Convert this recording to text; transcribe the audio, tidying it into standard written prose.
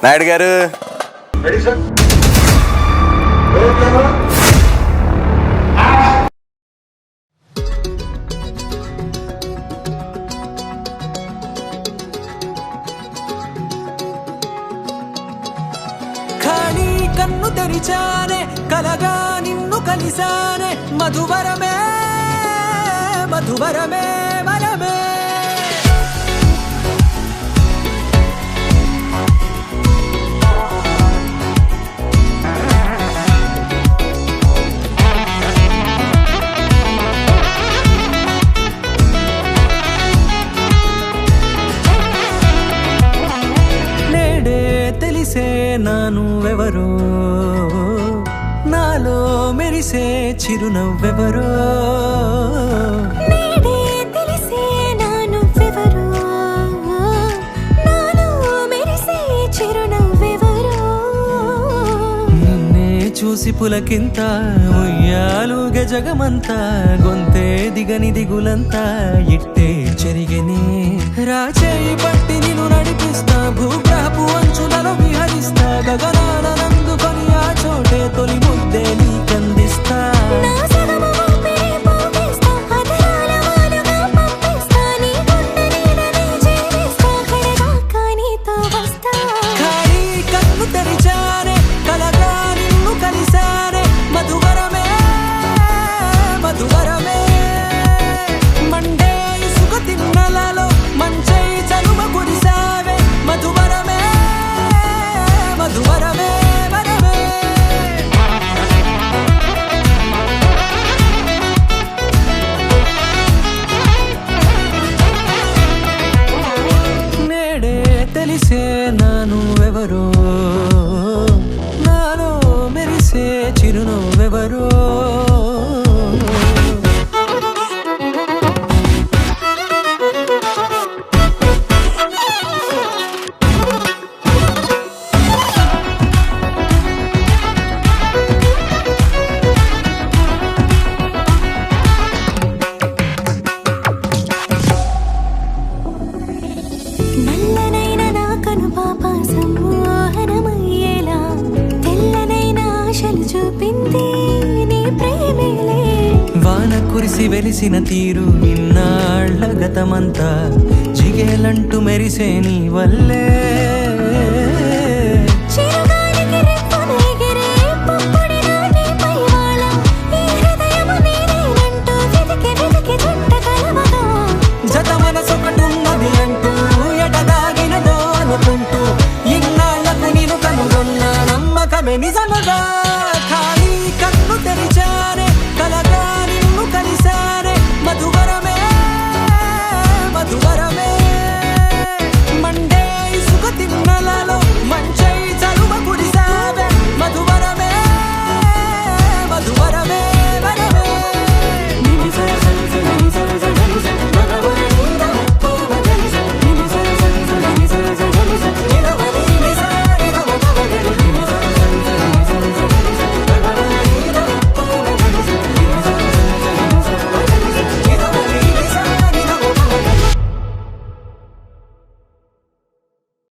నాయుడు గారు ఖాళీ కన్ను తెరిచానే కలగా నిన్ను కలిసానే మధువరమే మధువరమే వరమే తెలిసే నానువెవరో నాలో మెరిసే చిరునవ్వెవరో తెలిసే నానువెవరో నాలో మెరిసే చిరునవ్వెవరో నిన్నే చూసి పులకింత ఉయ్యాలుగ జగమంతా గొంతే దిగని దిగులంతా ఇట్టే చెరిగనే రాచేయి పట్టి నిన్ను నడిపిస్తా భూగ్రహపు అంచులలో విహరిస్తా గగనాన నందుకొని ఆ చోటే తొలి ముద్దే నీకందిస్తా నా సగము ఊపిరి పోగేస్తా అధరాల వాలుగా పంపిస్తా నీ గుండె నీడనే చేరిస్తా కడదాకా నీతో వస్తా ఖాళీ కన్ను తెరిచానే కలగా నిన్ను కలిసానే మధువరమే మధువరమే మండే ఇసుక తిన్నలలో మంచై చలుమ కురిసావే మధువరమే మధువరమే వరమే నేడే తెలిసే నానువెవరో నాలో మెరిసే చిరునవ్వెవరో నల్లనైన నా కనుపాప సమ్మోహనమయ్యేలా తెల్లనైన ఆశలు చూపింది నీ ప్రేమేలే వాన కురిసి వెలిసిన తీరు ఇన్నాళ్ల గతమంతా జిగేలంటూ మెరిసే నీ వల్లే